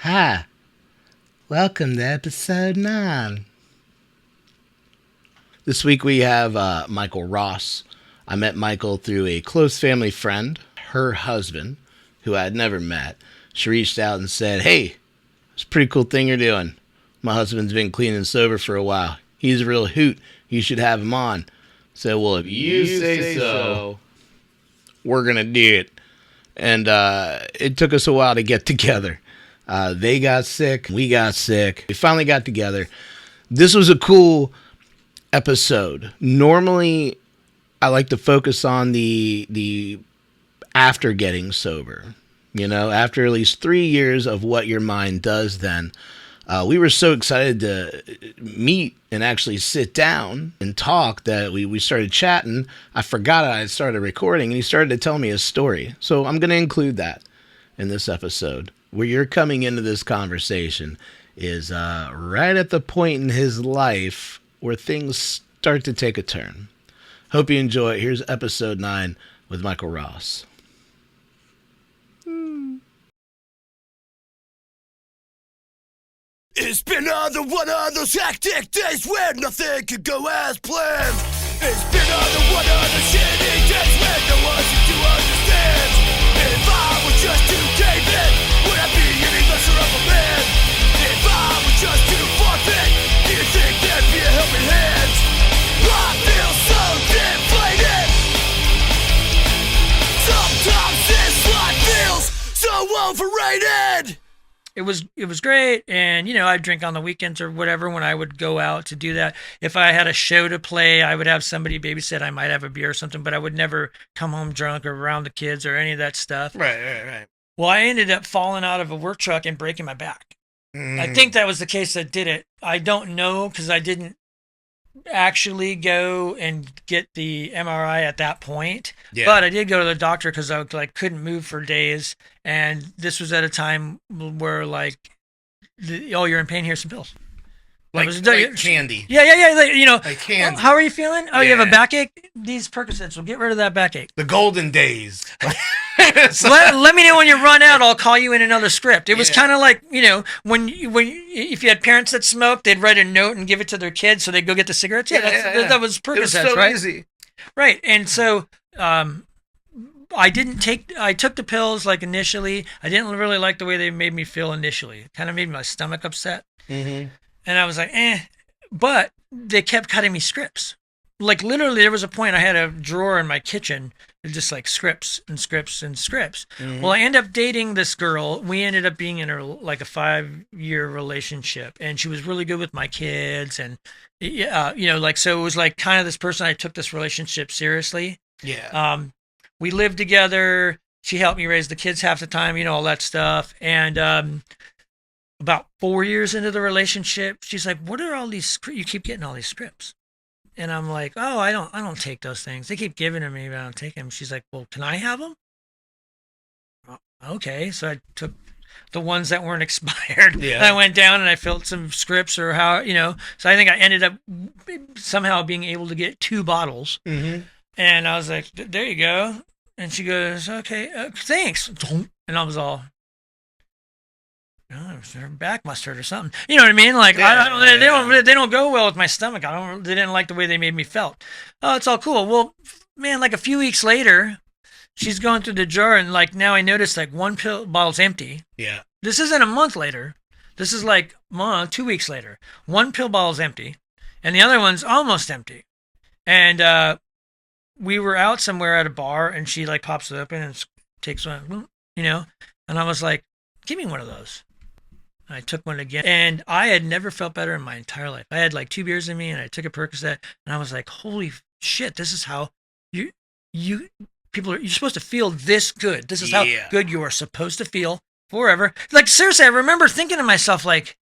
Hi, welcome to episode 9. This week we have Mykel Ross. I met Mykel through a close family friend, her husband, who I had never met. She reached out and said, "Hey, it's a pretty cool thing you're doing. My husband's been clean and sober for a while. He's a real hoot. You should have him on." I said, "Well, if you say so, we're going to do it." And it took us a while to get together. They got sick. We got sick. We finally got together. This was a cool episode. Normally, I like to focus on the after getting sober. You know, after at least 3 years of what your mind does then. We were so excited to meet and actually sit down and talk that we started chatting. I forgot I had started recording, and he started to tell me his story. So I'm going to include that in this episode. Where you're coming into this conversation is right at the point in his life where things start to take a turn. Hope you enjoy it. Here's episode 9 with Mykel Ross. It's been one of those hectic days where nothing could go as planned. It's been one of those shitty days when no one seems to understand. If I was just to cave in, would I be any lesser of a man? If I was just to forfeit, do you think there'd be a helping hand? I feel so deflated. Sometimes this life feels so overrated. It was great, and I'd drink on the weekends or whatever when I would go out to do that. If I had a show to play, I would have somebody babysit. I might have a beer or something, but I would never come home drunk or around the kids or any of that stuff. Right. Well, I ended up falling out of a work truck and breaking my back. I think that was the case that did it. I don't know because I didn't actually go and get the MRI at that point. Yeah. But I did go to the doctor because I couldn't move for days, and this was at a time where you're in pain. Here's some pills. Like candy. Yeah. Like candy. How are you feeling? Oh, yeah. You have a backache? These Percocets will get rid of that backache. The golden days. Let me know when you run out. I'll call you in another script. It was kind of like, when if you had parents that smoked, they'd write a note and give it to their kids so they'd go get the cigarettes. That was Percocets, it was so right? Easy. Right. And so I took the pills initially. I didn't really like the way they made me feel initially. It kind of made my stomach upset. Mm-hmm. And I was like, but they kept cutting me scripts. Literally, there was a point I had a drawer in my kitchen, just scripts and scripts and scripts. Mm-hmm. Well, I ended up dating this girl. We ended up being in a 5-year relationship, and she was really good with my kids, and so it was kind of this person. I took this relationship seriously. Yeah. We lived together. She helped me raise the kids half the time, all that stuff, and about 4 years into the relationship, she's like, "What are all these? You keep getting all these scripts." And I'm like, "Oh, I don't take those things. They keep giving them to me, but I don't take them." She's like, "Well, can I have them?" Oh, okay. So I took the ones that weren't expired. Yeah. And I went down and I filled some scripts or so I think I ended up somehow being able to get 2 bottles. Mm-hmm. And I was like, "There you go." And she goes, "Okay, thanks." And I was all, her back must hurt or something. You know what I mean? They don't go well with my stomach. They didn't like the way they made me felt. Oh, it's all cool. Well, man, a few weeks later, she's going through the jar, and now I noticed one pill bottle's empty. Yeah. This isn't a month later. This is 2 weeks later. One pill bottle's empty, and the other one's almost empty. And we were out somewhere at a bar, and she pops it open and takes one, and I was like, "Give me one of those." I took one again, and I had never felt better in my entire life. I had 2 beers in me, and I took a Percocet, and I was like, "Holy shit! This is how you're supposed to feel this good. This is how good you are supposed to feel forever." Seriously, I remember thinking to myself, I've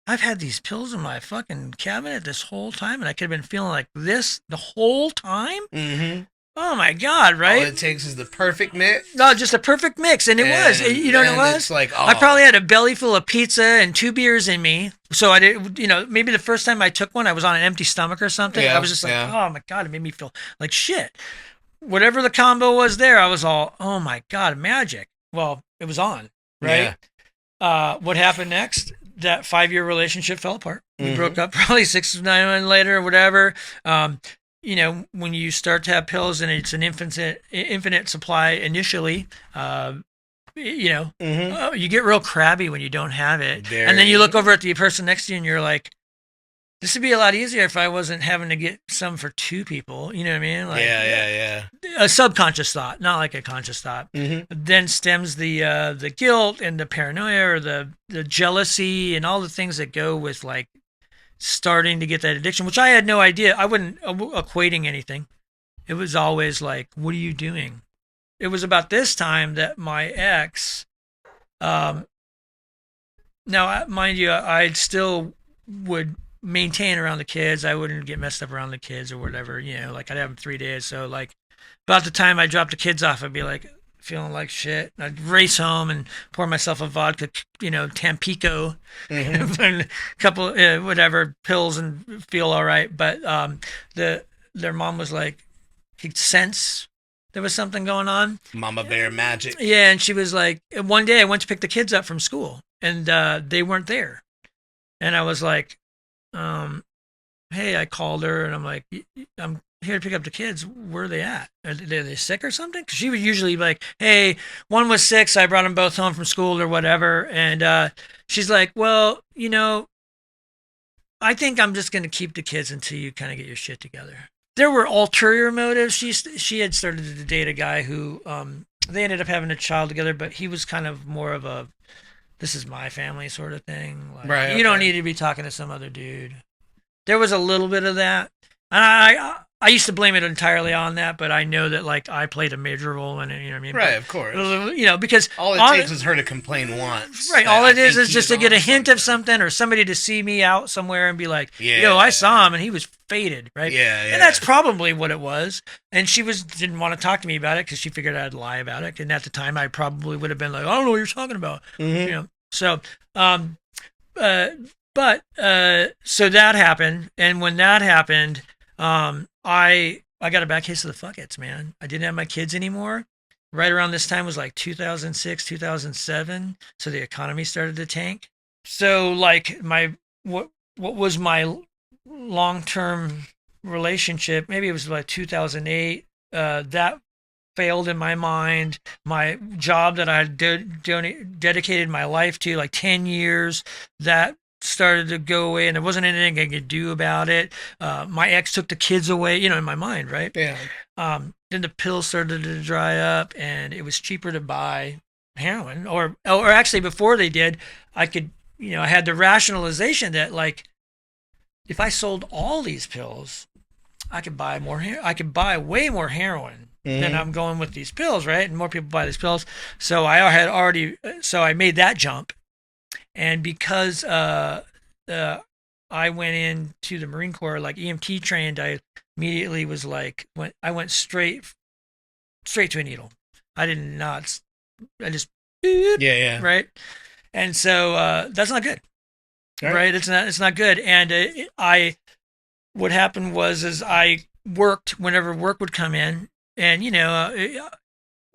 had these pills in my fucking cabinet this whole time, and I could have been feeling like this the whole time. Mm-hmm. Oh my God, right? All it takes is the perfect mix. No, just a perfect mix. And it was. You know what it was? It's I probably had a belly full of pizza and 2 beers in me. So I did, maybe the first time I took one, I was on an empty stomach or something. Yeah, I was just oh my God, it made me feel like shit. Whatever the combo was there, I was all, oh my God, magic. Well, it was on, right? Yeah. what happened next? That 5-year relationship fell apart. We broke up probably 6 or 9 months later or whatever. When you start to have pills and it's an infinite supply initially, you get real crabby when you don't have it. And then you look over at the person next to you and you're like, this would be a lot easier if I wasn't having to get some for 2 people. You know what I mean? Like, yeah. A subconscious thought, not like a conscious thought. Then stems the guilt and the paranoia or the jealousy and all the things that go with like starting to get that addiction, which I had no idea. I wasn't equating anything. It was always like, what are you doing? It was about this time that my ex, now mind you, I still would maintain around the kids. I wouldn't get messed up around the kids or whatever, like I'd have them 3 days. So like about the time I dropped the kids off, I'd be like feeling like shit. I'd race home and pour myself a vodka, Tampico, and a couple, whatever pills and feel all right. But their mom was like, he'd sense there was something going on. Mama bear magic. Yeah. And she was like, one day I went to pick the kids up from school and they weren't there. And I was like, hey, I called her and I'm like, I'm here to pick up the kids. Where are they at? Are they sick or something? Because she would usually be like, hey, one was sick, so I brought them both home from school or whatever. And she's like, well, I think I'm just going to keep the kids until you kind of get your shit together. There were ulterior motives. She had started to date a guy who they ended up having a child together, but he was kind of more of a, this is my family sort of thing. Like, right. You don't need to be talking to some other dude. There was a little bit of that. And I used to blame it entirely on that, but I know that like I played a major role in it. You know what I mean? Right, of course. Because all it takes is her to complain once. Right. All it is just to get a hint of something or somebody to see me out somewhere and be like, yo, I saw him and he was faded, right? Yeah. And that's probably what it was. And she didn't want to talk to me about it because she figured I'd lie about it. And at the time, I probably would have been like, I don't know what you're talking about. So, so that happened. And when that happened, I got a bad case of the fuck-its, man. I didn't have my kids anymore. Right around this time was like 2006, 2007. So the economy started to tank. So like what was my long-term relationship, maybe it was like 2008, that failed in my mind. My job that I had dedicated my life to, like 10 years, that started to go away and there wasn't anything I could do about it. My ex took the kids away, in my mind, right? Yeah. Then the pills started to dry up and it was cheaper to buy heroin or actually before they did, I could, I had the rationalization that like, if I sold all these pills, I could buy way more heroin than I'm going with these pills, right? And more people buy these pills. So I made that jump. And because I went into the Marine Corps, like EMT trained, I immediately was like, I went straight to a needle. I just, yeah. Right. And so that's not good. Right. It's not good. And what happened was I worked whenever work would come in and,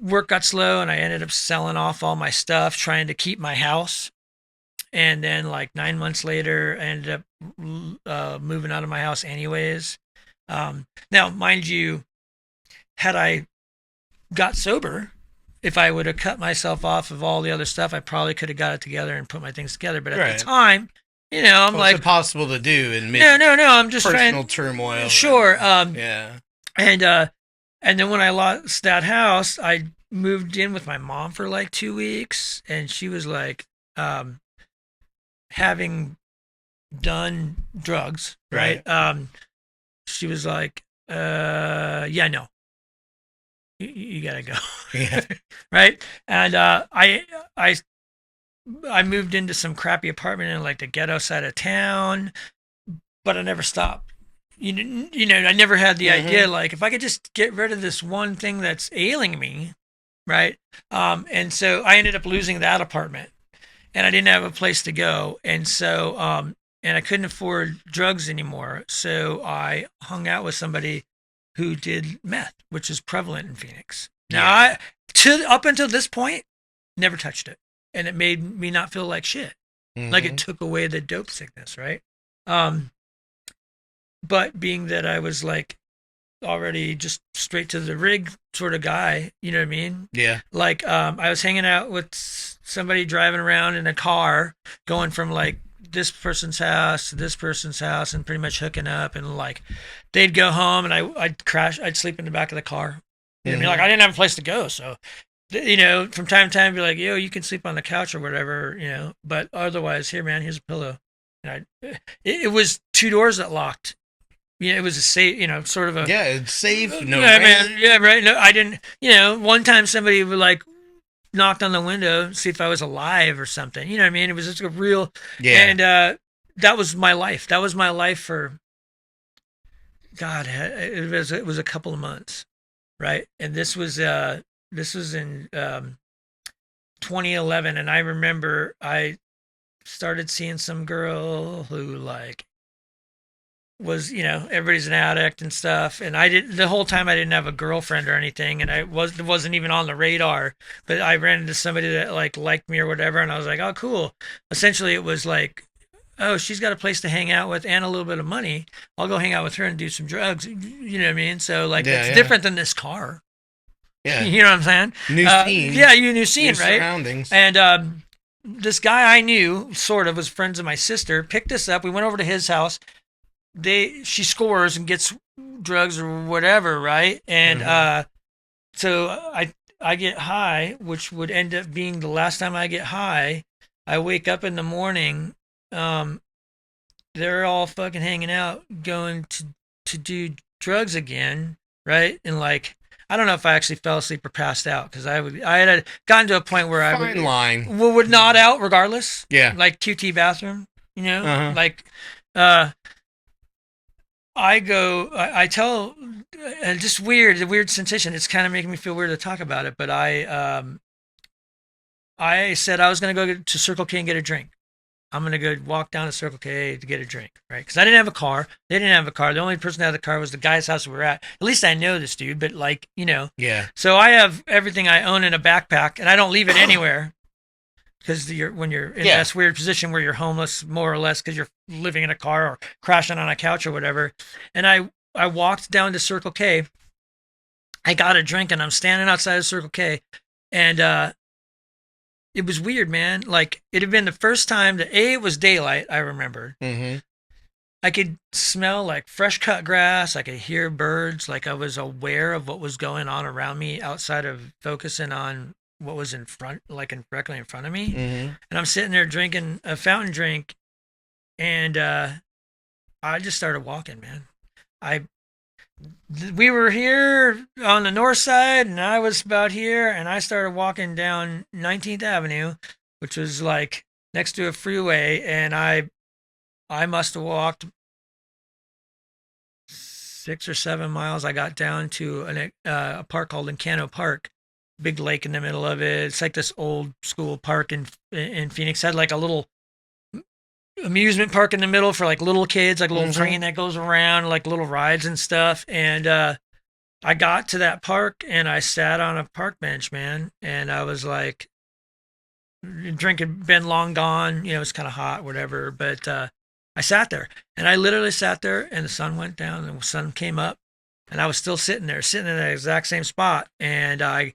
work got slow and I ended up selling off all my stuff, trying to keep my house. And then like 9 months later, I ended up moving out of my house anyways. Now, mind you, had I got sober, if I would have cut myself off of all the other stuff, I probably could have got it together and put my things together. But at the time, I'm like, it's impossible to do in no, I'm just personal turmoil. Sure. Yeah. And then when I lost that house, I moved in with my mom for like 2 weeks, and she was like, having done drugs, right? She was like, yeah, no, you gotta go. Yeah. Right. And I moved into some crappy apartment in like the ghetto side of town, but I never stopped. I never had the idea, like, if I could just get rid of this one thing that's ailing me, right? And so I ended up losing that apartment. And I didn't have a place to go. And so, and I couldn't afford drugs anymore. So I hung out with somebody who did meth, which is prevalent in Phoenix. Now, up until this point, never touched it. and it made me not feel like shit. Like it took away the dope sickness, right? But being that I was like already just straight to the rig sort of guy, you know what I mean? Yeah. Like I was hanging out with somebody driving around in a car, going from like this person's house to this person's house, and pretty much hooking up, and like they'd go home and I'd crash, I'd sleep in the back of the car. You know what I mean? Like I didn't have a place to go, so you know, from time to time, be like, yo, you can sleep on the couch or whatever, you know. But otherwise, here, man, here's a pillow. And it was 2 doors that locked. You know, it was a safe, you know, sort of a. Yeah, it's safe. No, yeah, man. Yeah, right. No, I didn't. You know, one time somebody would like knocked on the window, see if I was alive or something. You know what I mean? It was just a real. Yeah. And that was my life. That was my life for. God, it was a couple of months, right? And this was in 2011, and I remember I started seeing some girl who like was, you know, everybody's an addict and stuff, and the whole time I didn't have a girlfriend or anything, and it wasn't even on the radar, but I ran into somebody that like liked me or whatever, and I was like, oh cool. Essentially it was like, oh, she's got a place to hang out with and a little bit of money, I'll go hang out with her and do some drugs, you know what I mean? So like it's different than this car. Yeah. You know what I'm saying? New scene. Yeah, new scene, new right? Surroundings. And this guy I knew, sort of, was friends of my sister, picked us up. We went over to his house. She scores and gets drugs or whatever, right? And so I get high, which would end up being the last time I get high. I wake up in the morning. They're all fucking hanging out, going to do drugs again, right? And like, I don't know if I actually fell asleep or passed out, because I had gotten to a point where I would nod out regardless. Yeah. Like QT bathroom, you know? Like, I tell, and just weird, the weird sensation. It's kind of making me feel weird to talk about it, but I said I was going to go to Circle K and get a drink. I'm going to go walk down to Circle K to get a drink, right? Because I didn't have a car. They didn't have a car. The only person that had a car was the guy's house we were at. At least I know this dude, but like, you know. Yeah. So I have everything I own in a backpack, and I don't leave it anywhere. Because when you're in this weird position where you're homeless, more or less, because you're living in a car or crashing on a couch or whatever. And I walked down to Circle K. I got a drink, and I'm standing outside of Circle K. And it was weird, man. Like, it had been the first time that, it was daylight, I remember. Mm-hmm. I could smell, like, fresh cut grass. I could hear birds. Like, I was aware of what was going on around me outside of focusing on what was in front, like directly in front of me. Mm-hmm. And I'm sitting there drinking a fountain drink, and I just started walking, man. We were here on the north side, and I was about here, and I started walking down 19th Avenue, which was like next to a freeway, and I must have walked 6 or 7 miles. I got down to a park called Encano Park, big lake in the middle of it. It's like this old school park in Phoenix. Had like a little amusement park in the middle for like little kids, like a little train that goes around, like little rides and stuff. And I got to that park, and I sat on a park bench, man, and I was like, drink had been long gone, you know, it's kind of hot, whatever, but I sat there, and I literally sat there, and the sun went down, and the sun came up, and I was still sitting there, sitting in the exact same spot, and I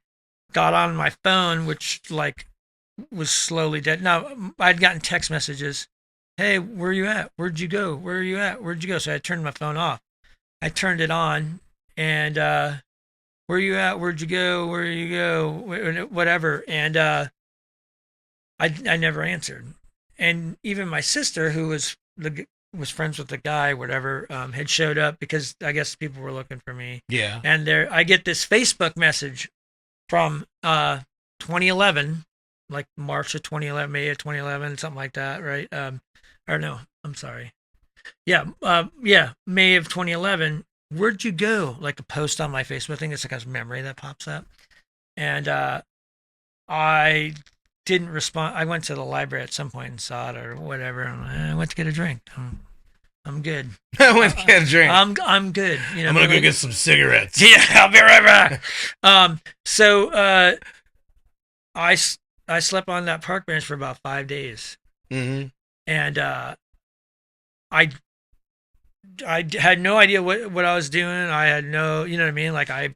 got on my phone, which like was slowly dead. Now, I'd gotten text messages. Hey, where are you at? Where'd you go? Where are you at? Where'd you go? So I turned my phone off. I turned it on, and where are you at? Where'd you go? Where you go? Whatever. And I never answered. And even my sister, who was friends with the guy, whatever, had showed up because I guess people were looking for me. Yeah. And I get this Facebook message from 2011, like March of 2011, May of 2011, something like that, right? Or no, I'm sorry. Yeah, May of 2011. Where'd you go? Like a post on my Facebook thing. It's like a memory that pops up. And I didn't respond. I went to the library at some point and saw it or whatever. And I went to get a drink. I'm good. I went to get a drink. I'm good. You know, I'm gonna go get some cigarettes. Yeah, I'll be right back. So I I slept on that park bench for about 5 days. Mm-hmm. And I had no idea what I was doing. I had no, you know what I mean? Like I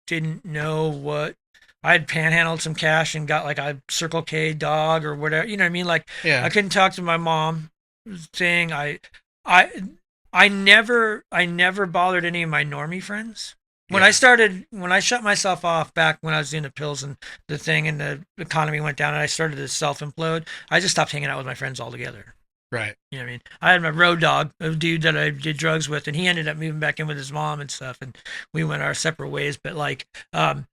didn't know what I had panhandled some cash and got like a Circle K dog or whatever. You know what I mean? Like I couldn't talk to my mom. Thing I never bothered any of my normie friends. When I shut myself off back when I was doing the pills and the thing and the economy went down and I started to self implode, I just stopped hanging out with my friends altogether. Right. You know what I mean? I had my road dog, a dude that I did drugs with, and he ended up moving back in with his mom and stuff, and we went our separate ways. But like, I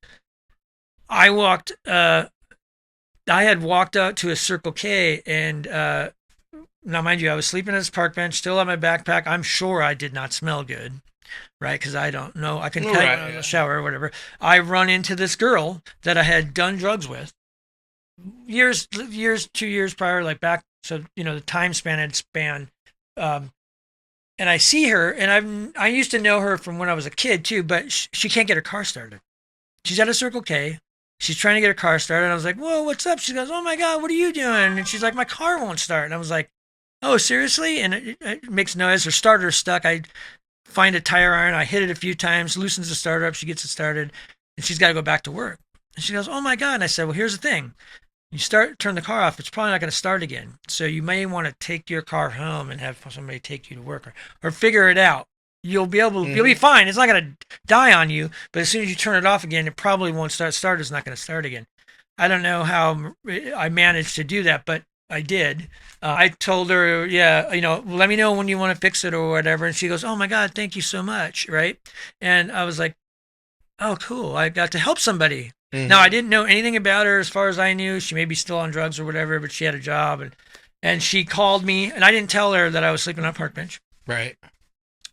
had walked out to a Circle K, and now mind you, I was sleeping at this park bench, still on my backpack. I'm sure I did not smell good, right? Because I don't know. I couldn't tell you when I was in the shower or whatever. I run into this girl that I had done drugs with years, 2 years prior, like back. So, you know, the time span had spanned. And I see her, and I used to know her from when I was a kid too, but she can't get her car started. She's at a Circle K. She's trying to get her car started. And I was like, whoa, what's up? She goes, oh my God, what are you doing? And she's like, my car won't start. And I was like, oh, seriously? And it makes noise. Her starter's stuck. I find a tire iron. I hit it a few times, loosens the starter up. She gets it started, and she's got to go back to work. And she goes, oh my God. And I said, well, here's the thing. You turn the car off, it's probably not going to start again. So you may want to take your car home and have somebody take you to work or figure it out. You'll be fine. It's not going to die on you, but as soon as you turn it off again, it probably won't start. Starter's not going to start again. I don't know how I managed to do that, but I did. I told her, yeah, you know, let me know when you want to fix it or whatever. And she goes, oh my God, thank you so much. Right. And I was like, oh, cool. I got to help somebody. Mm-hmm. Now, I didn't know anything about her as far as I knew. She may be still on drugs or whatever, but she had a job. And she called me, and I didn't tell her that I was sleeping on a park bench. Right.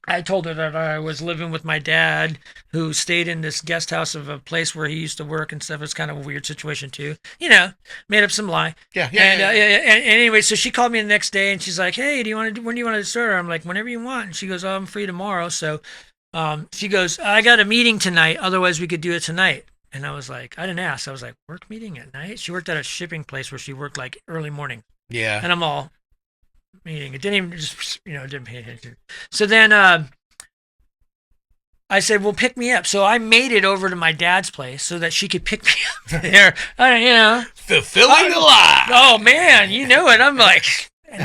I told her that I was living with my dad, who stayed in this guest house of a place where he used to work and stuff. It was kind of a weird situation, too. You know, made up some lie. Yeah. And anyway, so she called me the next day, and she's like, hey, when do you want to start? I'm like, whenever you want. And she goes, oh, I'm free tomorrow. So she goes, I got a meeting tonight. Otherwise, we could do it tonight. And I was like, I didn't ask. I was like, work meeting at night? She worked at a shipping place where she worked like early morning. Yeah. And I'm all meeting. It didn't even just, didn't pay attention. So then I said, well, pick me up. So I made it over to my dad's place so that she could pick me up there. Fulfilling the lie. Oh, man, you know it. I'm like,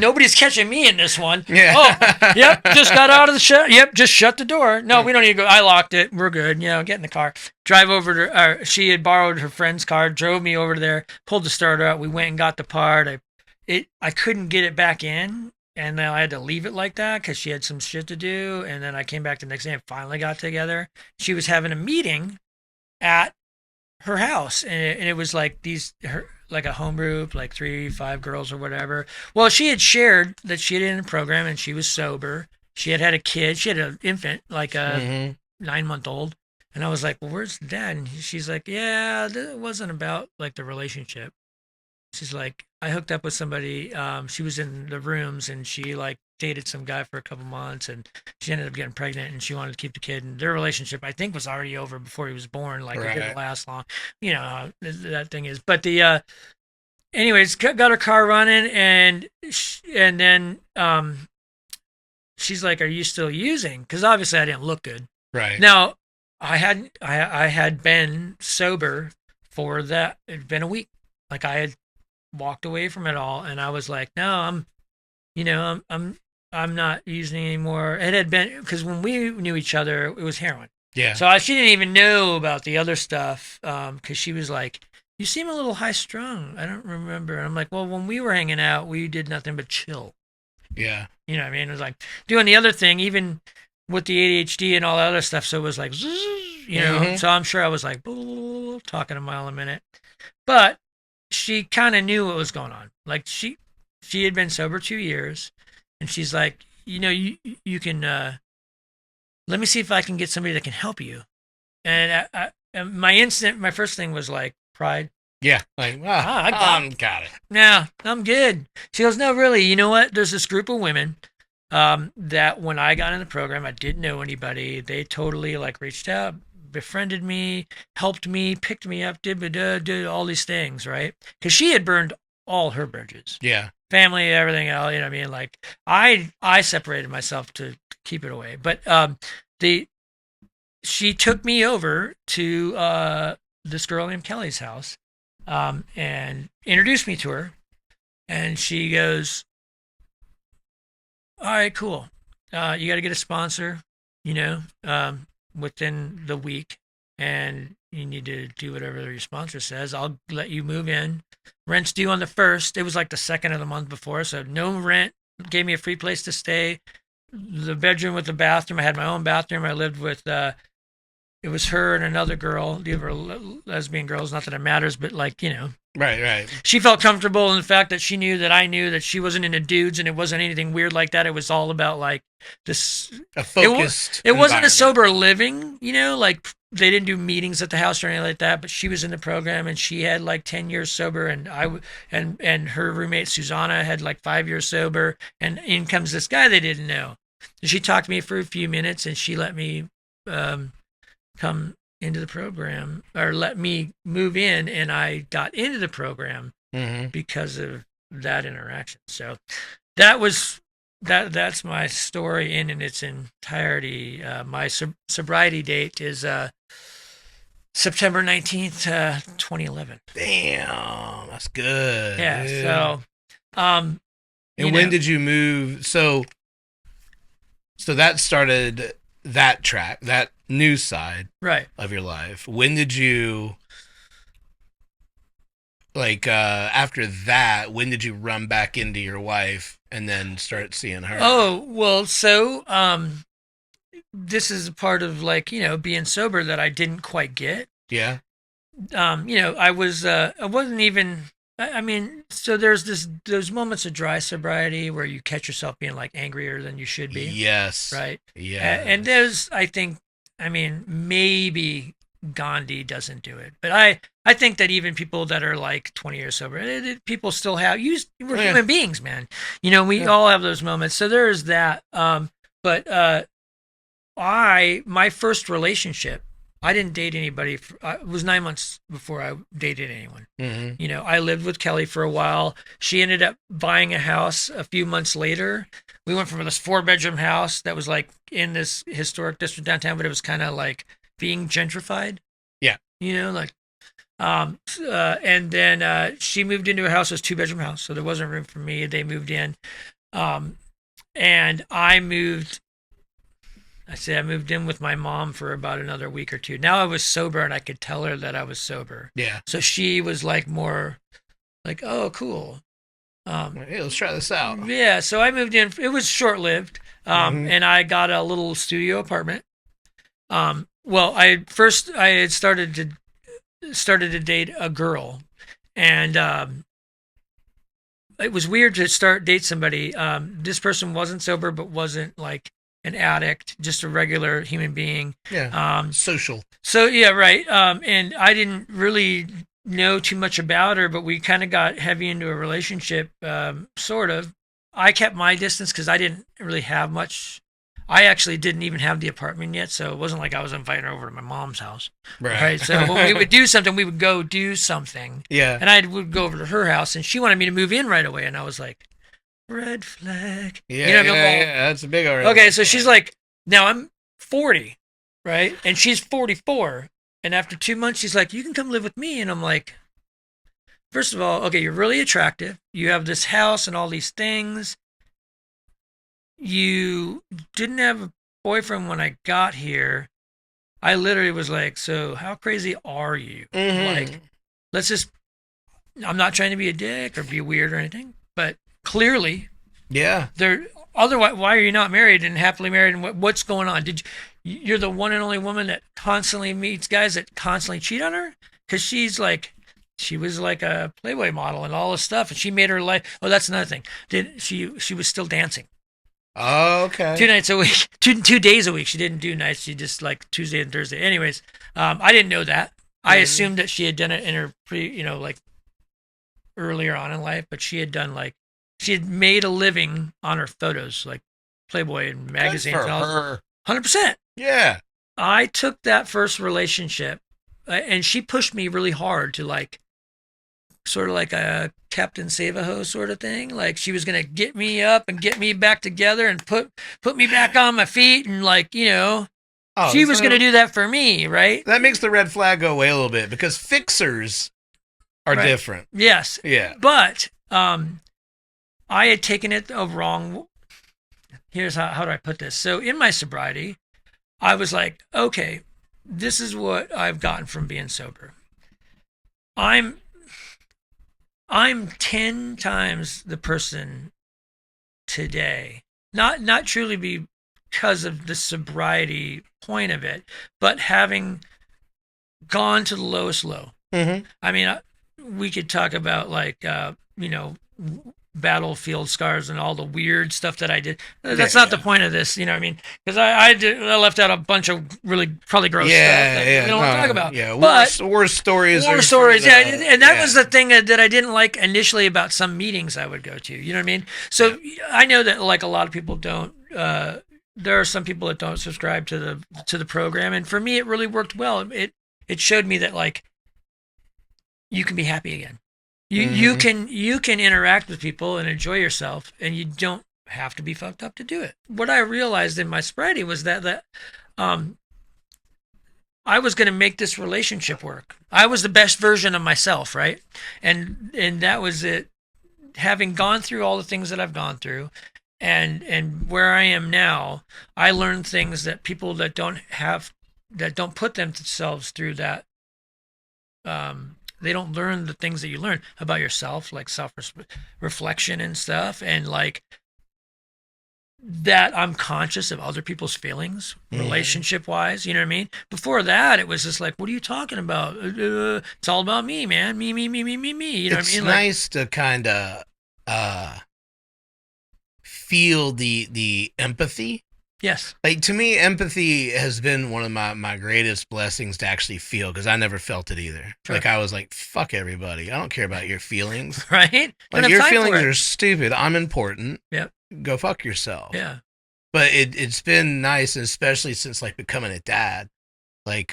nobody's catching me in this one. Yeah. Oh, yep, just got out of the shut. Yep, just shut the door. No, we don't need to go. I locked it. We're good. Get in the car. Drive over to, she had borrowed her friend's car, drove me over there, pulled the starter out. We went and got the part. I couldn't get it back in, and then I had to leave it like that because she had some shit to do. And then I came back the next day and finally got together. She was having a meeting at her house, and it was like like a home group, like 3-5 girls or whatever. Well, she had shared that she had been in a program and she was sober. She had a kid. She had an infant, like a 9-month-old. And I was like, well, where's the dad? And she's like, yeah, it wasn't about like the relationship. She's like, I hooked up with somebody. She was in the rooms and she like dated some guy for a couple months and she ended up getting pregnant and she wanted to keep the kid. And their relationship, I think, was already over before he was born. Like It didn't last long. You know how that thing is. But anyways, got her car running and then she's like, are you still using? Because obviously I didn't look good. Right. Now, I had been sober for that. It'd been a week. Like I had walked away from it all, and I was like, no, I'm not using anymore. It had been because when we knew each other, it was heroin. Yeah. So she didn't even know about the other stuff because she was like, you seem a little high strung. I don't remember. And I'm like, well, when we were hanging out, we did nothing but chill. Yeah. You know what I mean? It was like doing the other thing, even with the ADHD and all that other stuff. So it was like, so I'm sure I was like talking a mile a minute, but she kind of knew what was going on. Like she had been sober 2 years, and she's like, you can let me see if I can get somebody that can help you. And my first thing was like pride. Yeah, like I got it. Yeah, I'm good. She goes, no, really. You know what? There's this group of women that when I got in the program, I didn't know anybody. They totally like reached out, befriended me, helped me, picked me up, did all these things, right? Because she had burned all her bridges, Yeah. family, everything else. You know what I mean? Like I separated myself to keep it away, but the she took me over to this girl named Kelly's house, and introduced me to her, and she goes, "All right, cool. You got to get a sponsor, within the week, and you need to do whatever your sponsor says. I'll let you move in. Rent's due on the 1st. It was like the 2nd of the month before, so no rent. Gave me a free place to stay. The bedroom with the bathroom. I had my own bathroom. I lived with it was her and another girl. The other lesbian girls. Not that it matters, but Right. she felt comfortable in the fact that she knew that I knew that she wasn't into dudes, and it wasn't anything weird like that. It was all about like this. A focused. It wasn't a environment. sober living, like they didn't do meetings at the house or anything like that. But she was in the program, and she had like 10 years sober, and and her roommate Susanna had like 5 years sober, and in comes this guy they didn't know. And she talked to me for a few minutes, and she let me come into the program, or let me move in, and I got into the program because of that interaction. So that's my story in its entirety. My sobriety date is September 19th, 2011. Damn, that's good. Yeah. Dude. So and when did you move? So that started that track, that new side right of your life. When did you, after that, when did you run back into your wife and then start seeing her? Oh, well, so this is a part of being sober that I didn't quite get. Yeah. I wasn't even, I mean, so there's those moments of dry sobriety where you catch yourself being like angrier than you should be. Yes. Right. Yeah. And there's, I think, maybe Gandhi doesn't do it, but I think that even people that are like 20 years sober, people still have we're human beings, man. We all have those moments. So there's that. But my first relationship, I didn't date anybody. It was 9 months before I dated anyone. Mm-hmm. I lived with Kelly for a while. She ended up buying a house a few months later. We went from this 4-bedroom house that was like in this historic district downtown, but it was kind of like being gentrified. Yeah. And then she moved into a house that was 2-bedroom house, so there wasn't room for me. They moved in, and I moved in with my mom for about another week or two. Now I was sober, and I could tell her that I was sober. Yeah. So she was like more like, "Oh, cool. Hey, let's try this out." Yeah. So I moved in. It was short-lived, and I got a little studio apartment. Well, I had started to date a girl, and it was weird to date somebody. This person wasn't sober, but wasn't like an addict, just a regular human being. Yeah. Social. So yeah, right. And I didn't really know too much about her, but we kind of got heavy into a relationship, sort of. I kept my distance because I didn't really have much. I actually didn't even have the apartment yet, so it wasn't like I was inviting her over to my mom's house. Right. So when we would do something, we would go do something. Yeah. And I would go over to her house, and she wanted me to move in right away, and I was like, red flag. Yeah, that's a big already. Okay, so she's like, now I'm 40, right? And she's 44. And after 2 months, she's like, you can come live with me. And I'm like, first of all, okay, you're really attractive. You have this house and all these things. You didn't have a boyfriend when I got here. I literally was like, so how crazy are you? Like, let's just, I'm not trying to be a dick or be weird or anything, but clearly, yeah. Otherwise, why are you not married and happily married? And what's going on? You're the one and only woman that constantly meets guys that constantly cheat on her? Because she was like a Playboy model and all this stuff, and she made her life. Oh, that's another thing. She was still dancing. Oh, okay. 2 nights a week, 2 days a week. She didn't do nights. She just like Tuesday and Thursday. Anyways, I didn't know that. I assumed that she had done it in her like earlier on in life, but she had made a living on her photos, like Playboy and magazines. Good for her. 100%. Yeah. I took that first relationship, and she pushed me really hard to like, sort of like a Captain Save-A-Ho sort of thing. Like she was gonna get me up and get me back together and put me back on my feet, and like, you know, Oh, she was so gonna do that for me, right? that makes the red flag go away a little bit because fixers are Right. different. Yes. Yeah. But I had taken it a wrong. Here's how do I put this? So in my sobriety, I was like, okay, this is what I've gotten from being sober. I'm 10 times the person today. Not truly because of the sobriety point of it, but having gone to the lowest low. Mm-hmm. I mean, we could talk about like you know, battlefield scars and all the weird stuff that I did. That's not the point of this, you know what I mean? Because I left out a bunch of really probably gross stuff that we don't want to talk about. Yeah, but war stories. war stories, yeah, and that was the thing that I didn't like initially about some meetings I would go to. You know what I mean? So I know that like a lot of people don't. There are some people that don't subscribe to the program, and for me, it really worked well. It showed me that like you can be happy again. You can interact with people and enjoy yourself, and you don't have to be fucked up to do it. What I realized in my sobriety was that I was going to make this relationship work. I was the best version of myself, right? And that was it. Having gone through all the things that I've gone through, and where I am now, I learned things that people that don't put themselves through that. They don't learn the things that you learn about yourself, like self-reflection and stuff, and like that I'm conscious of other people's feelings, relationship-wise, you know what I mean? Before that, it was just like, what are you talking about? It's all about me, man. Me, you know what I mean? It's nice to kind of feel the empathy. Yes. Like, to me, empathy has been one of my greatest blessings to actually feel, because I never felt it either. Sure. Like, I was like, fuck everybody. I don't care about your feelings. Right? Like, your feelings are stupid. I'm important. Yep. Go fuck yourself. Yeah. But it's been nice, especially since, like, becoming a dad. Like,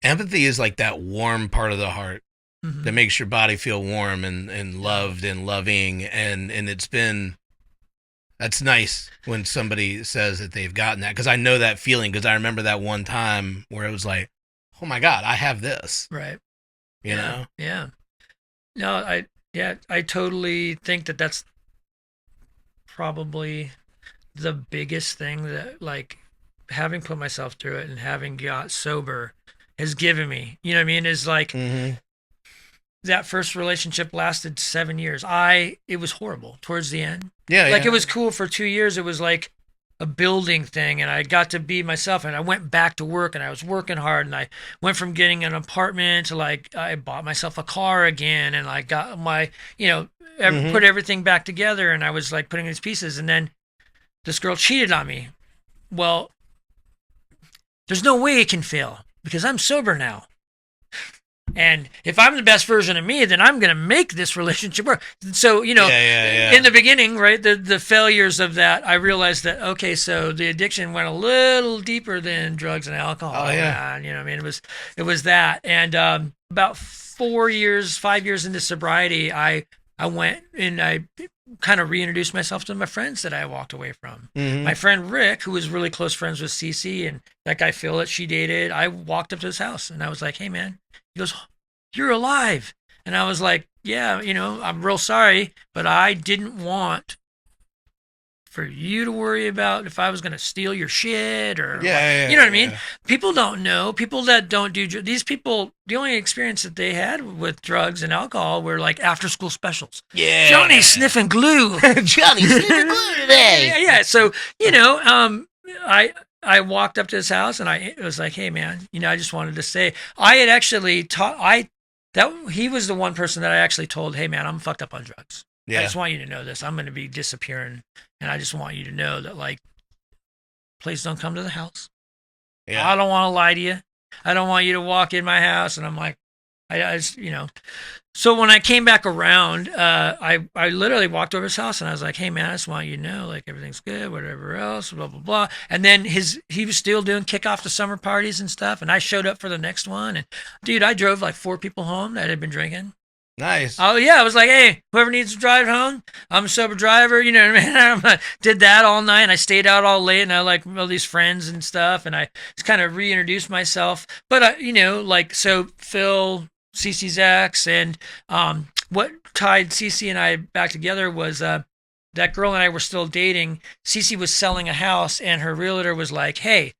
empathy is like that warm part of the heart that makes your body feel warm and loved and loving. And it's been... That's nice when somebody says that they've gotten that, because I know that feeling, because I remember that one time where it was like, oh my God, I have this. Right. You know? Yeah. No, I totally think that that's probably the biggest thing that, like, having put myself through it and having got sober has given me, you know what I mean? Is like, that first relationship lasted 7 years. It was horrible towards the end. Yeah. Like, it was cool for 2 years. It was like a building thing, and I got to be myself, and I went back to work, and I was working hard, and I went from getting an apartment to, like, I bought myself a car again, and I got my, you know, put everything back together, and I was like putting these pieces, and then this girl cheated on me. Well, there's no way it can fail because I'm sober now. And if I'm the best version of me, then I'm going to make this relationship work. So, you know, in the beginning, right, the failures of that, I realized that, okay, so the addiction went a little deeper than drugs and alcohol. Oh, yeah. And, you know, I mean, it was that. And about 5 years into sobriety, I went and I kind of reintroduced myself to my friends that I walked away from. My friend Rick, who was really close friends with Cece, and that guy Phil that she dated, I walked up to his house and I was like, hey, man. He goes, you're alive. And I was like, yeah, you know, I'm real sorry, but I didn't want for you to worry about if I was going to steal your shit or, you know what I mean? People don't know. People that don't do, these people, the only experience that they had with drugs and alcohol were like after school specials. Yeah. Johnny's sniffing glue. Johnny's sniffing glue today. Yeah. So, you know, I walked up to his house and I was like, hey man, you know, I just wanted to say, I had actually he was the one person that I actually told, hey man, I'm fucked up on drugs. I just want you to know this. I'm going to be disappearing. And I just want you to know that, like, please don't come to the house. Yeah. I don't want to lie to you. I don't want you to walk in my house. And I'm like, I just, you know, So when I came back around, I literally walked over his house and I was like, "Hey man, I just want you to know, like everything's good, whatever else, blah blah blah." And then he was still doing kickoff to summer parties and stuff, and I showed up for the next one, and dude, I drove like 4 people home that had been drinking. Nice. Oh yeah, I was like, "Hey, whoever needs to drive home, I'm a sober driver." You know what I mean? I did that all night, and I stayed out all late, and I like all these friends and stuff, and I just kind of reintroduced myself. But like so Phil. Cece's ex, and what tied Cece and I back together was that girl and I were still dating. Cece was selling a house, and her realtor was like, "Hey,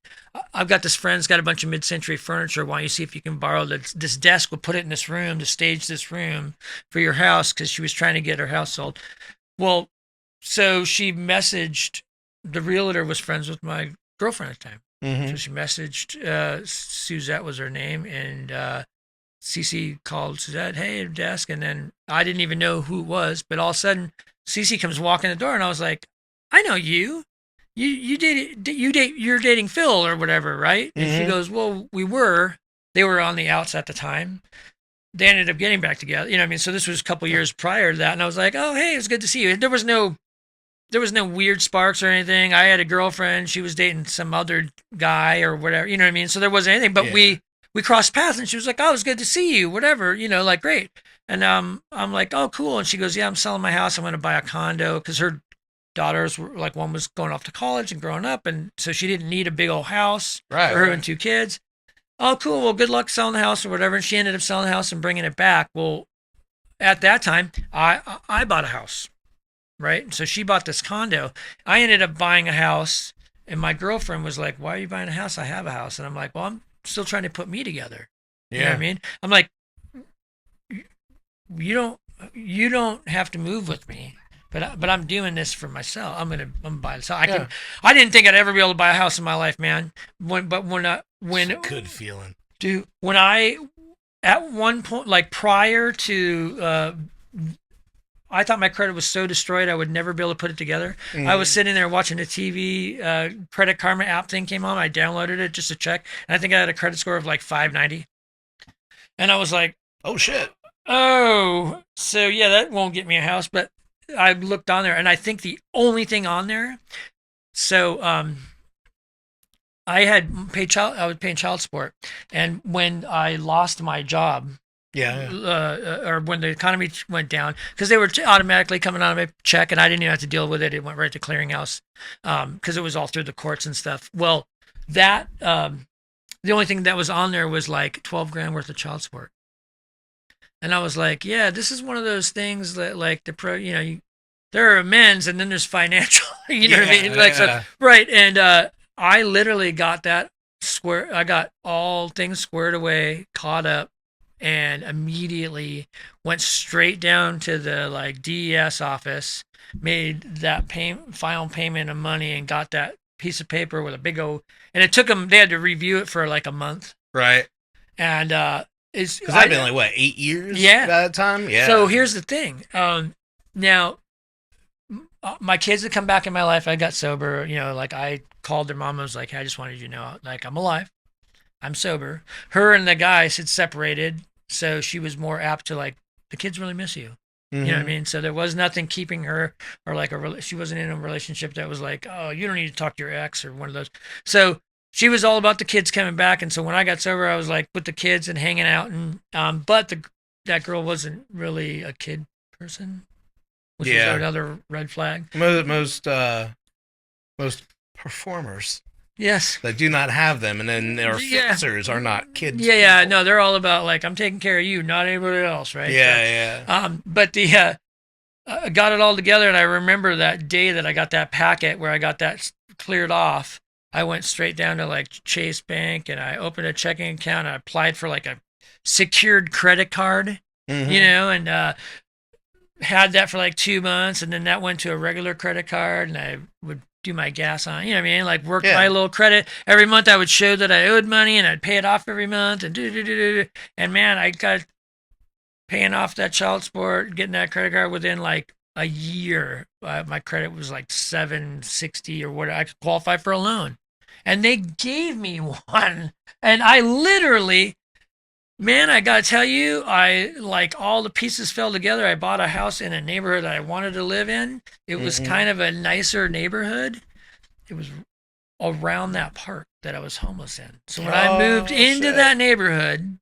I've got this friend's got a bunch of mid-century furniture. Why don't you see if you can borrow this desk? We'll put it in this room to stage this room for your house," because she was trying to get her house sold. Well, so she messaged the realtor was friends with my girlfriend at the time. Mm-hmm. So she messaged Suzette was her name, and Cece called Suzette, "Hey, desk," and then I didn't even know who it was, but all of a sudden Cece comes walking the door, and I was like, "I know you. You're dating Phil or whatever, right?" And she goes, "Well, we were. They were on the outs at the time. They ended up getting back together. You know what I mean? So this was a couple years prior to that, and I was like, "Oh, hey, it's good to see you." There was no weird sparks or anything. I had a girlfriend. She was dating some other guy or whatever. You know what I mean? So there wasn't anything, but we crossed paths, and she was like, "Oh, it's good to see you, whatever, like great." And I'm like, "Oh, cool." And she goes, "Yeah, I'm selling my house. I'm going to buy a condo," because her daughters were like, one was going off to college and growing up, and so she didn't need a big old house for her and 2 kids. "Oh, cool. Well, good luck selling the house or whatever." And she ended up selling the house and bringing it back. Well, at that time, I bought a house, right? So she bought this condo. I ended up buying a house, and my girlfriend was like, "Why are you buying a house? I have a house." And I'm like, "Well, I'm still trying to put me together." You know what I mean? I'm like, you don't have to move with me, but I'm doing this for myself. I'm gonna buy this. I didn't think I'd ever be able to buy a house in my life, man. When it's a good feeling, dude. When I at one point, like prior to I thought my credit was so destroyed I would never be able to put it together. I was sitting there watching a TV Credit Karma app thing came on. I downloaded it just to check, and I think I had a credit score of like 590. And I was like, "Oh shit! Oh, so yeah, that won't get me a house." But I looked on there, and I think the only thing on there, so I was paying child support, and when I lost my job. Or when the economy went down, because they were automatically coming out of my check, and I didn't even have to deal with it. It went right to clearinghouse, because it was all through the courts and stuff. Well, that the only thing that was on there was like 12 grand worth of child support, and I was like, "Yeah, this is one of those things that like there are amends, and then there's financial, you know what I mean?" Like so, right, and I literally got that square. I got all things squared away, caught up. And immediately went straight down to the like DES office, made that final payment of money, and got that piece of paper with a big O. And it took them; they had to review it for like a month, right? And it's because I've been like what 8 years, yeah, by that time, yeah. So here's the thing. Now my kids had come back in my life. I got sober. Like I called their mom. I was like, "Hey, I just wanted you to know, like I'm alive. I'm sober." Her and the guys had separated. So she was more apt to like, the kids really miss you. You know what I mean? So there was nothing keeping her, or like she wasn't in a relationship that was like, "Oh, you don't need to talk to your ex," or one of those. So she was all about the kids coming back. And so when I got sober, I was like with the kids and hanging out. And but that girl wasn't really a kid person, which was another red flag. Most performers. Yes. That do not have them, and then their fixers are not kids. Yeah. No, they're all about like, I'm taking care of you, not anybody else, right? Yeah. But I got it all together, and I remember that day that I got that packet where I got that cleared off. I went straight down to like Chase Bank, and I opened a checking account, and I applied for like a secured credit card, and had that for like 2 months, and then that went to a regular credit card, and I would do my gas on, you know what I mean? Like work my little credit. Every month I would show that I owed money, and I'd pay it off every month, and And man, I got paying off that child support, getting that credit card within like a year. My credit was like 760 or whatever. I could qualify for a loan. And they gave me one. And I literally Man, I gotta tell you, I like all the pieces fell together. I bought a house in a neighborhood that I wanted to live in. It was Mm-hmm. kind of a nicer neighborhood. It was around that park that I was homeless in. So when I moved into shit. that neighborhood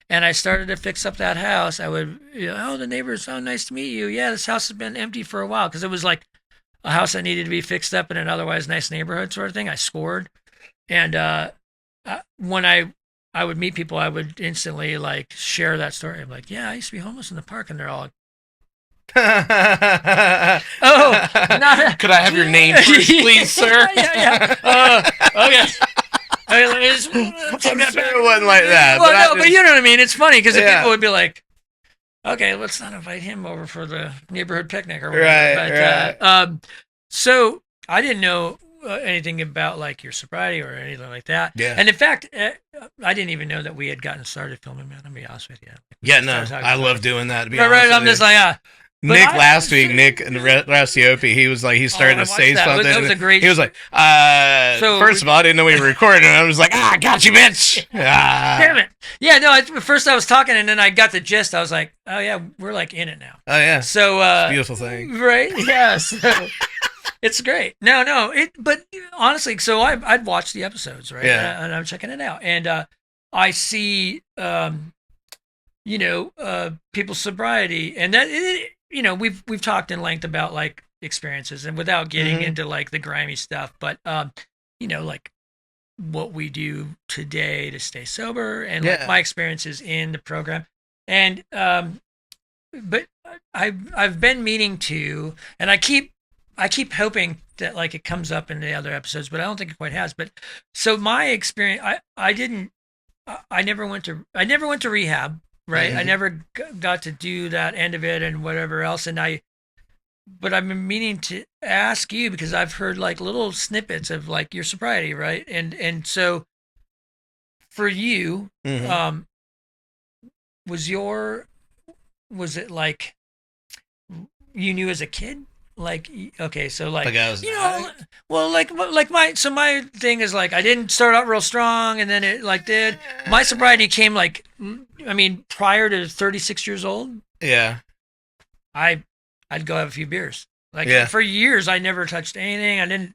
and I started to fix up that house, I would, oh, the neighbors, so nice to meet you. Yeah, this house has been empty for a while because it was like a house that needed to be fixed up in an otherwise nice neighborhood sort of thing. I scored. And when I would meet people, I would instantly like share that story. I'm like, yeah, I used to be homeless in the park. And they're all like, oh, not Could I have your name first, please, sir? yeah. Okay. I'm sure it wasn't like that. Well, but you know what I mean. It's funny because Yeah. people would be like, "Okay, let's not invite him over for the neighborhood picnic or whatever." Right, But, so I didn't know anything about like your sobriety or anything like that. Yeah. And in fact, I didn't even know that we had gotten started filming. Man, I'll be honest with you. Yeah, no, Started talking I about love it. doing that. To be Right, honest right. I'm with just you. like, but Nick I- last week, Nick and Rastiopi, he was like, he started I to say watched that. something. That was a great- He was like, So- first of all, I didn't know we were recording. And I was like, I got you, bitch. Damn it. Yeah, no, at first I was talking and then I got the gist. I was like, oh, yeah, we're like in it now. Oh, yeah. So, Beautiful thing. right? Yeah. So it's great. No, but honestly, so I'd watch the episodes, right? Yeah. And I'm checking it out. And I see, people's sobriety. And that, we've talked in length about like experiences and without getting Mhm. into like the grimy stuff, but, like what we do today to stay sober and like Yeah. my experiences in the program. And but I've been meaning to, and I keep hoping that like it comes up in the other episodes, but I don't think it quite has. But so my experience, I never went to rehab, right? I Mhm. never got to do that end of it and whatever else. But I've been meaning to ask you because I've heard like little snippets of like your sobriety, right? And so for you, Mhm. was it like you knew as a kid? Like, okay, so like, Like I was an addict? well, like my thing is like, I didn't start out real strong and then it like did. My sobriety came like, I mean, prior to 36 years old, Yeah. I'd go have a few beers. Like Yeah. for years, I never touched anything. I didn't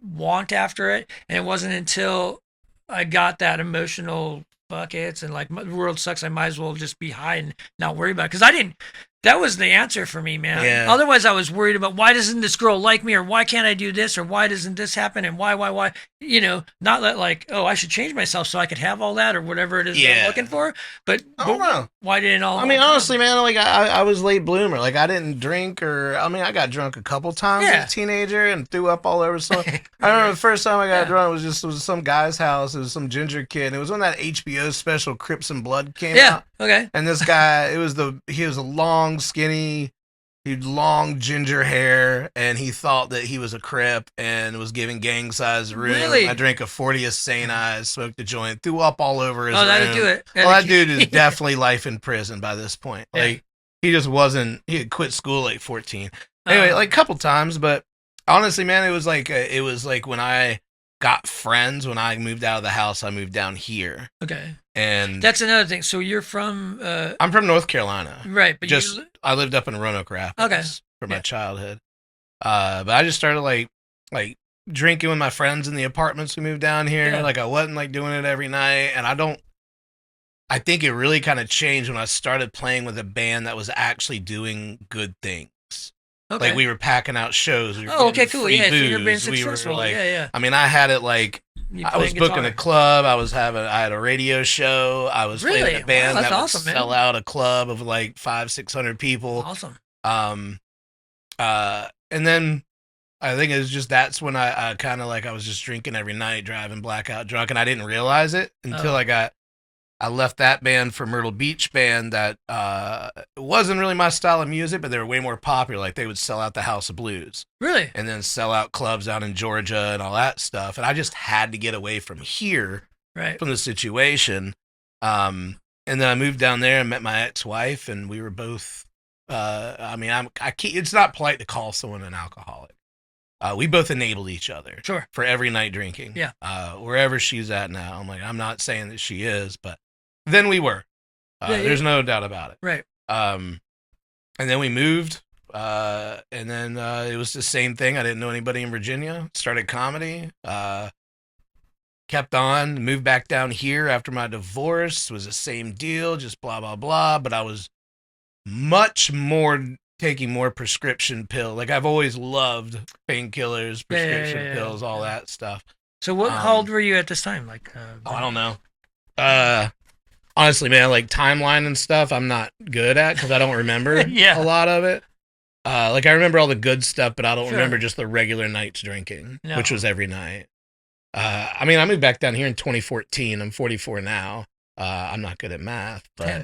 want after it. And it wasn't until I got that emotional buckets and like the world sucks. I might as well just be high and not worry about it. Cause that was the answer for me, man. Yeah. Otherwise I was worried about why doesn't this girl like me or why can't I do this or why doesn't this happen and why, not that like, oh, I should change myself so I could have all that or whatever it is that Yeah. I'm looking for. But, I don't know. why didn't all I mean, that come? honestly, man, like I was late bloomer. Like I didn't drink I got drunk a couple times Yeah. as a teenager and threw up all over. So I remember the first time I got Yeah. drunk it was some guy's house. It was some ginger kid. It was when that HBO special Crips and Blood came Yeah. out. Okay. And this guy, he was a long, skinny, he had long ginger hair, and he thought that he was a Crip and was giving gang size room. Really? I drank a 40 of St. Ives, smoked a joint, threw up all over his room. That'd do it. Well, that dude is definitely life in prison by this point. Yeah. Like, he just wasn't, he had quit school at 14. Anyway, like a couple times, but honestly, man, it was like when I got friends, when I moved out of the house, I moved down here. Okay. And That's another thing. So you're from, I'm from North Carolina. right, but Just I lived up in Roanoke Rapids Okay. for my Yeah. childhood. But I just started like drinking with my friends in the apartments we moved down here. Yeah. Like I wasn't like doing it every night, and I think it really kind of changed when I started playing with a band that was actually doing good things. okay. Like we were packing out shows. We were Oh, okay, getting cool. free Yeah, so you're being booze. We were successful. like, yeah. I mean, I had it like You I was playing booking guitar. a club. I had a radio show. I was playing Really? in a band Wow, that's that awesome, would man. sell out a club of like 500-600 people. Awesome. And then I think it was just that's when I kind of like I was just drinking every night, driving blackout drunk, and I didn't realize it until Oh. I left that band for Myrtle Beach band that it wasn't really my style of music, but they were way more popular. Like they would sell out the House of Blues Really? and then sell out clubs out in Georgia and all that stuff. And I just had to get away from here, Right. from the situation. And then I moved down there and met my ex-wife, and we were both. It's not polite to call someone an alcoholic. We both enabled each other Sure. for every night drinking. Yeah. Wherever she's at now, I'm not saying that she is, but then we were. There's no doubt about it. Right. And then we moved. And then it was the same thing. I didn't know anybody in Virginia. Started comedy. Kept on. Moved back down here after my divorce. Was the same deal. Just blah blah blah. But I was much more taking more prescription pill. Like I've always loved painkillers, prescription pills, all that stuff. So how old were you at this time? Like, I don't know. Honestly, man, like timeline and stuff, I'm not good at because I don't remember a lot of it. Like I remember all the good stuff, but I don't remember just the regular nights drinking, which was every night. I mean, I moved back down here in 2014. I'm 44 now. I'm not good at math, but 10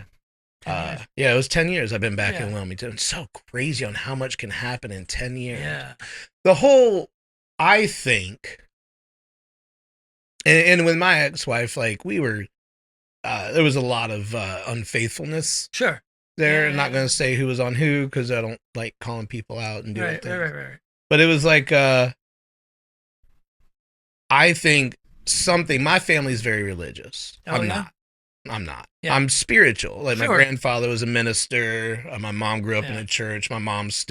years. Yeah, it was 10 years I've been back in Wilmington. It's so crazy on how much can happen in 10 years. Yeah. The whole, I think, and with my ex-wife, like we were, there was a lot of unfaithfulness. Sure. There, I'm not going to say who was on who because I don't like calling people out and doing things. Right. But it was like, I think my family's very religious. I'm not. Yeah. I'm spiritual. Like my grandfather was a minister. My mom grew up in a church. My mom was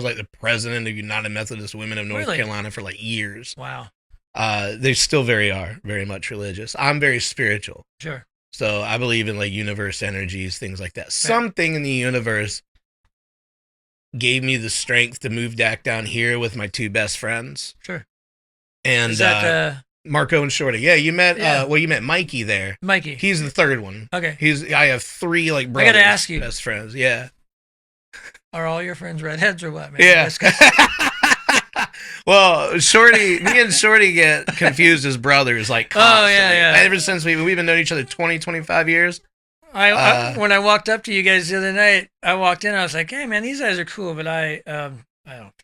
like the president of United Methodist Women of North Carolina for like years. Wow. They still very much religious. I'm very spiritual. Sure. So I believe in like universe energies, things like that. Right. Something in the universe gave me the strength to move back down here with my two best friends. Sure. And is that, Marco and Shorty. Yeah, you met you met Mikey there. Mikey. He's the third one. Okay. I have three like brothers. I gotta ask you. Best friends. Yeah. Are all your friends redheads or what, man? Yeah. Well, me and Shorty get confused as brothers, like constantly. Oh, yeah. Ever since we've been knowing each other 25 years. When I walked up to you guys the other night, I walked in, I was like, hey, man, these guys are cool, but I don't.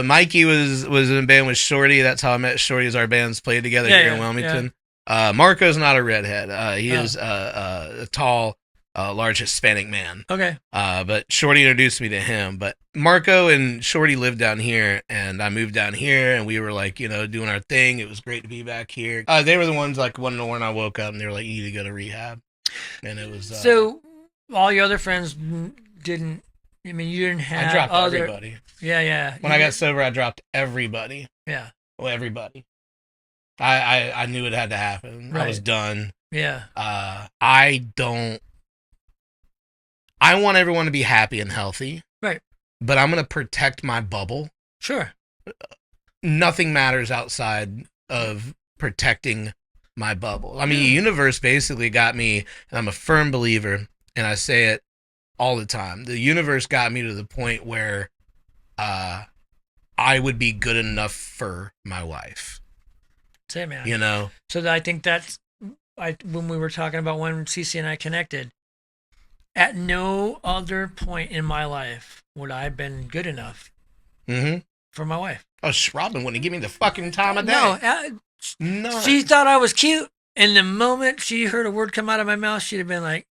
Mikey was in a band with Shorty. That's how I met Shorty, as our bands played together here in Wilmington. Yeah. Marco's not a redhead. He is a tall, large Hispanic man. Okay. But Shorty introduced me to him. But Marco and Shorty lived down here, and I moved down here, and we were like, doing our thing. It was great to be back here. They were the ones like one in the morning I woke up, and they were like, you need to go to rehab. And it was so all your other friends didn't. I mean, you didn't have. I dropped everybody. Yeah. When I got sober, I dropped everybody. Yeah. Well, everybody. I knew it had to happen. Right. I was done. Yeah. I want everyone to be happy and healthy. Right. But I'm going to protect my bubble. Sure. Nothing matters outside of protecting my bubble. I mean, the universe basically got me, and I'm a firm believer, and I say it all the time. The universe got me to the point where I would be good enough for my wife. Say, man. So I think that's when we were talking about when Cece and I connected. At no other point in my life would I have been good enough for my wife. Oh, Robin wouldn't give me the fucking time of day. No. She thought I was cute, and the moment she heard a word come out of my mouth, she'd have been like,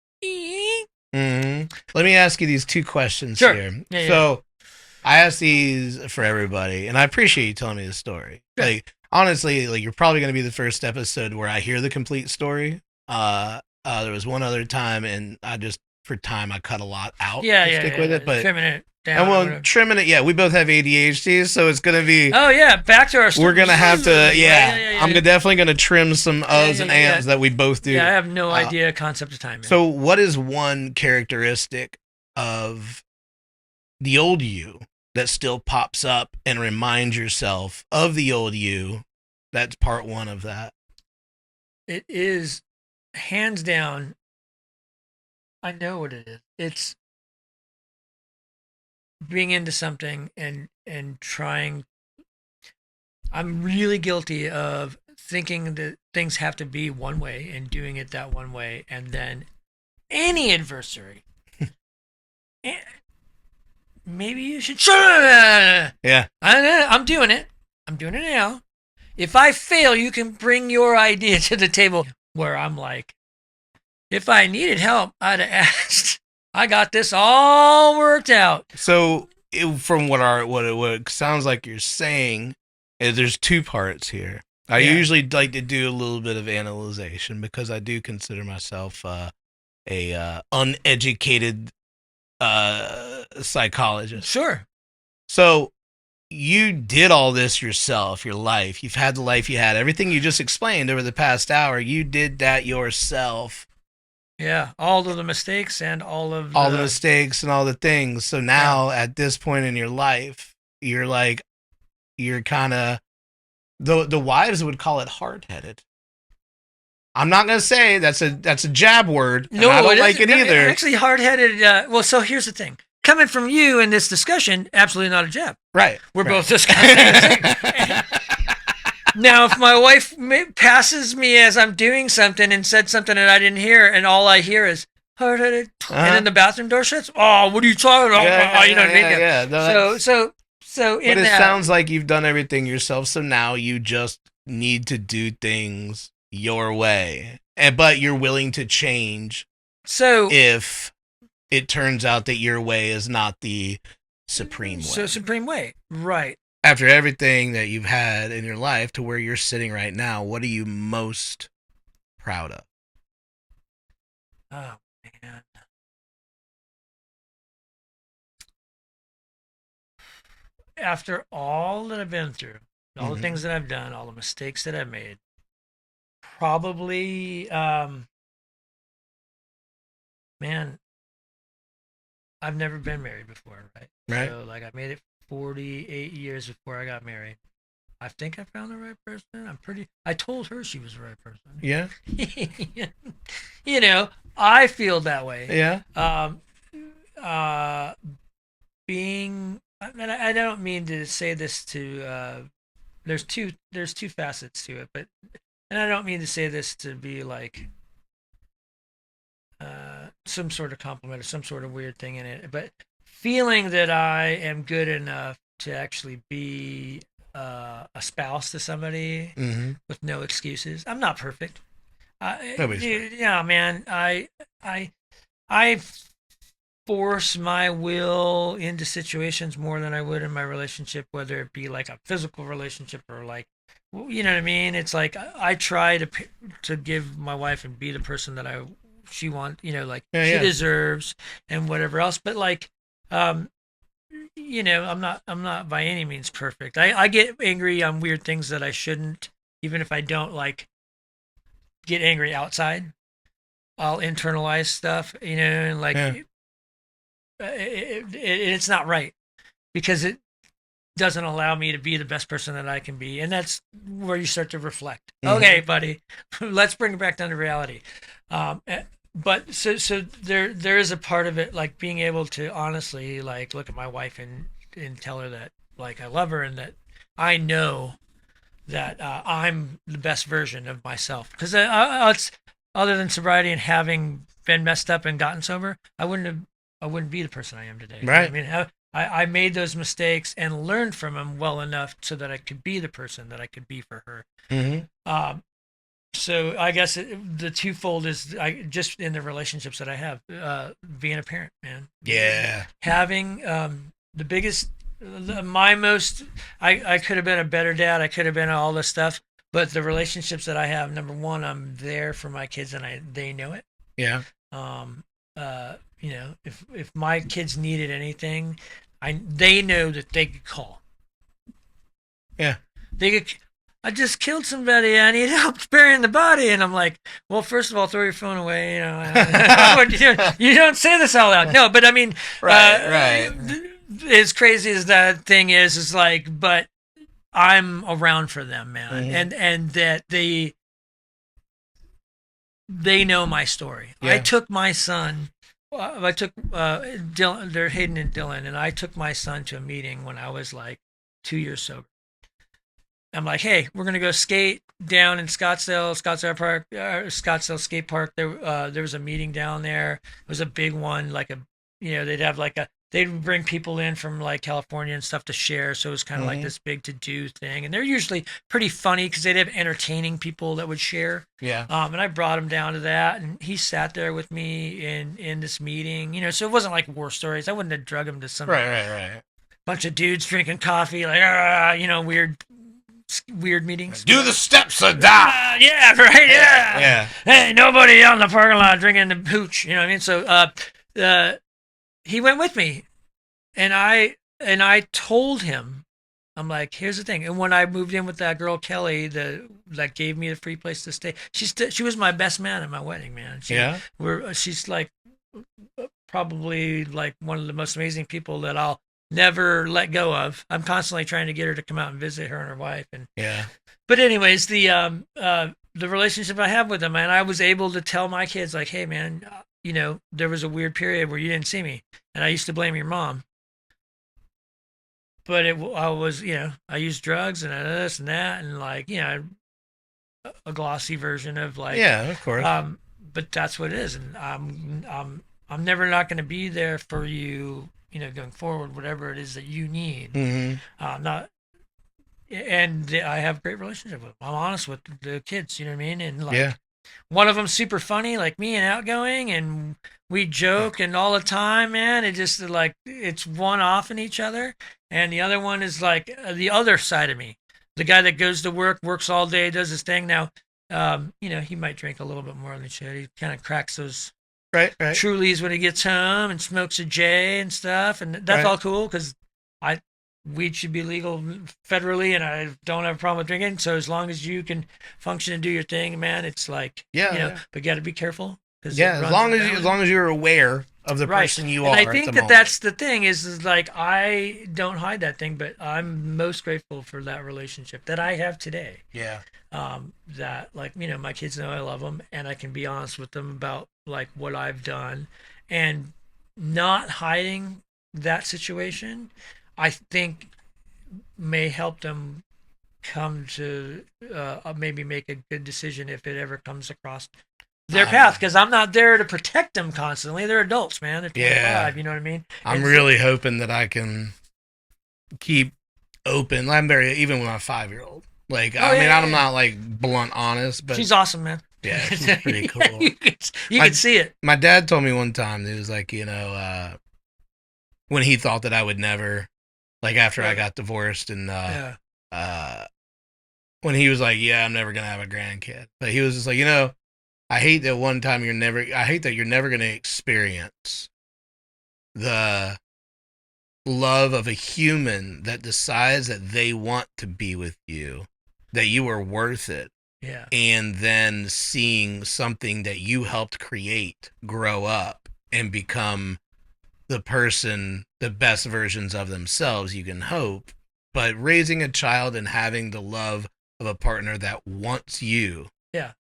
Let me ask you these two questions here. Yeah, so I ask these for everybody, and I appreciate you telling me the story. Sure. Like, honestly, like you're probably going to be the first episode where I hear the complete story. There was one other time, and for time, I cut a lot out to stick with it. But trimming it down. And well, trimming it, we both have ADHD, so it's going to be... Oh, yeah, back to our story. We're going to have to, I'm definitely going to trim some uhs and ahs that we both do. Yeah, I have no idea concept of time. Man. So what is one characteristic of the old you that still pops up and reminds yourself of the old you? That's part one of that. It is, hands down, I know what it is. It's being into something and trying. I'm really guilty of thinking that things have to be one way and doing it that one way, and then any adversary. Maybe you should. Yeah. I'm doing it. I'm doing it now. If I fail, you can bring your idea to the table. Where I'm like, if I needed help, I'd have asked. I got this all worked out. So, from what it sounds like you're saying, is there's two parts here. I Yeah. usually like to do a little bit of analyzation because I do consider myself a uneducated psychologist. Sure. So you did all this yourself, your life. You've had the life you had. Everything you just explained over the past hour, you did that yourself. Yeah. All of the mistakes and all of All the mistakes and all the things. So now at this point in your life, you're like, you're kind of, the wives would call it hard-headed. I'm not gonna say that's a jab word. No, I don't like isn't. it either. Actually, hard-headed. Well, so here's the thing. Coming from you in this discussion, absolutely not a jab. Right. We're right. both discussing the same. Now, if my wife passes me as I'm doing something and said something that I didn't hear, and all I hear is hard-headed, and then the bathroom door shuts. Oh, what are you talking about? You know what I mean? Yeah. No, So in but it that, sounds like you've done everything yourself. So now you just need to do things your way, but you're willing to change. So if it turns out that your way is not the supreme way. So supreme way, right? After everything that you've had in your life to where you're sitting right now, what are you most proud of? Oh man. After all that I've been through, all the things that I've done, all the mistakes that I've made, probably, man, I've never been married before, right? Right. So, like, I made it 48 years before I got married. I think I found the right person. I told her she was the right person. Yeah. You know, I feel that way. Yeah. Being, and I don't mean to say this to, there's two facets to it, but, and I don't mean to say this to be like, some sort of compliment or some sort of weird thing in it, but feeling that I am good enough to actually be a spouse to somebody with no excuses. I'm not perfect. Yeah, man. I force my will into situations more than I would in my relationship, whether it be like a physical relationship or like, you know what I mean? It's like I try to give my wife and be the person that she wants, you know, like she deserves and whatever else. But like, you know, I'm not by any means perfect. I get angry on weird things that I shouldn't, even if I don't like get angry outside. I'll internalize stuff, you know, and like it's not right because it doesn't allow me to be the best person that I can be, and that's where you start to reflect. Okay, buddy, let's bring it back down to reality. But so there is a part of it, like being able to honestly like look at my wife and tell her that like I love her and that I know that I'm the best version of myself. Because it's other than sobriety and having been messed up and gotten sober, I wouldn't be the person I am today. Right. I mean, I made those mistakes and learned from them well enough so that I could be the person that I could be for her. So I guess the twofold is just in the relationships that I have, being a parent, man. Yeah. Having the biggest, my most, I could have been a better dad. I could have been all this stuff, but the relationships that I have, number one, I'm there for my kids and they know it. Yeah. You know, if my kids needed anything, they know that they could call. Yeah. I just killed somebody. I need help burying the body. And I'm like, well, first of all, throw your phone away. You know, you don't say this out loud. No, but I mean, right. As crazy as that thing is like, but I'm around for them, man. And that they know my story. Yeah. I took my son. Dylan, they're Hayden and Dylan, and I took my son to a meeting when I was like 2 years sober. I'm like, hey, we're gonna go skate down in Scottsdale Park, Scottsdale Skate Park. There was a meeting down there. It was a big one, like they'd bring people in from like California and stuff to share. So it was kind of like this big to do thing, and they're usually pretty funny because they'd have entertaining people that would share. Yeah. And I brought him down to that, and he sat there with me in this meeting. You know, so it wasn't like war stories. I wouldn't have drug him to some right. bunch of dudes drinking coffee, like you know, weird weird meetings. Do the steps of die. Yeah, right. Yeah. Yeah. Hey, nobody out in the parking lot drinking the hooch. You know what I mean? So, he went with me, and I told him, I'm like, here's the thing. And when I moved in with that girl Kelly, that gave me a free place to stay, she was my best man at my wedding, man. She's like probably like one of the most amazing people that I'll never let go of. I'm constantly trying to get her to come out and visit her and her wife. And but anyways, the relationship I have with them, man, I was able to tell my kids like, hey, man, you know, there was a weird period where you didn't see me, and I used to blame your mom. But I was, you know, I used drugs and this and that, and like, you know, a glossy version of like, of course. But that's what it is, and I'm never not going to be there for you, you know, going forward, whatever it is that you need. Not, and I have a great relationship with them. I'm honest with the kids, you know what I mean, and like, one of them's super funny, like me, and outgoing, and we joke and all the time, man. It just like it's one off in each other, and the other one is like the other side of me, the guy that goes to work, works all day, does his thing. Now, you know, he might drink a little bit more than he should. He kind of cracks those Trulies when he gets home and smokes a J and stuff, and that's all cool because weed should be legal federally, and I don't have a problem with drinking. So as long as you can function and do your thing, man, it's like, you know, but you got to be careful. As long as you're aware of the person you are. And I think that's the thing is like, I don't hide that thing, but I'm most grateful for that relationship that I have today. Yeah. That, like, you know, my kids know I love them, and I can be honest with them about like what I've done, and not hiding that situation, I think may help them come to maybe make a good decision if it ever comes across their path, because I'm not there to protect them constantly. They're adults, man. They're 25, you know what I mean? I'm really hoping that I can keep open. I'm very, even with my 5-year-old. Like, I'm not like blunt honest, but she's awesome, man. Yeah, she's pretty cool. you can see it. My dad told me one time, it was like, you know, when he thought that I would never, like after I got divorced, and when he was like, yeah, I'm never going to have a grandkid. But he was just like, you know, I hate that you're never going to experience the love of a human that decides that they want to be with you, that you are worth it. Yeah. And then seeing something that you helped create grow up and become the best versions of themselves you can hope. But raising a child and having the love of a partner that wants you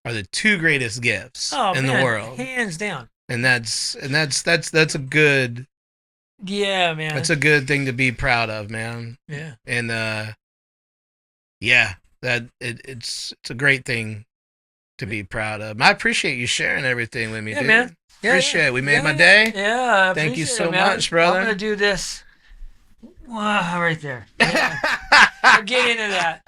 are the two greatest gifts in the world. Hands down. And that's a good, man. That's a good thing to be proud of, man. Yeah. And that it's a great thing to be proud of. I appreciate you sharing everything with me, dude. Man. Yeah, appreciate it. We made my day. Yeah. Thank you so much, brother. I'm gonna do this. Wow, right there. Yeah. Get into that.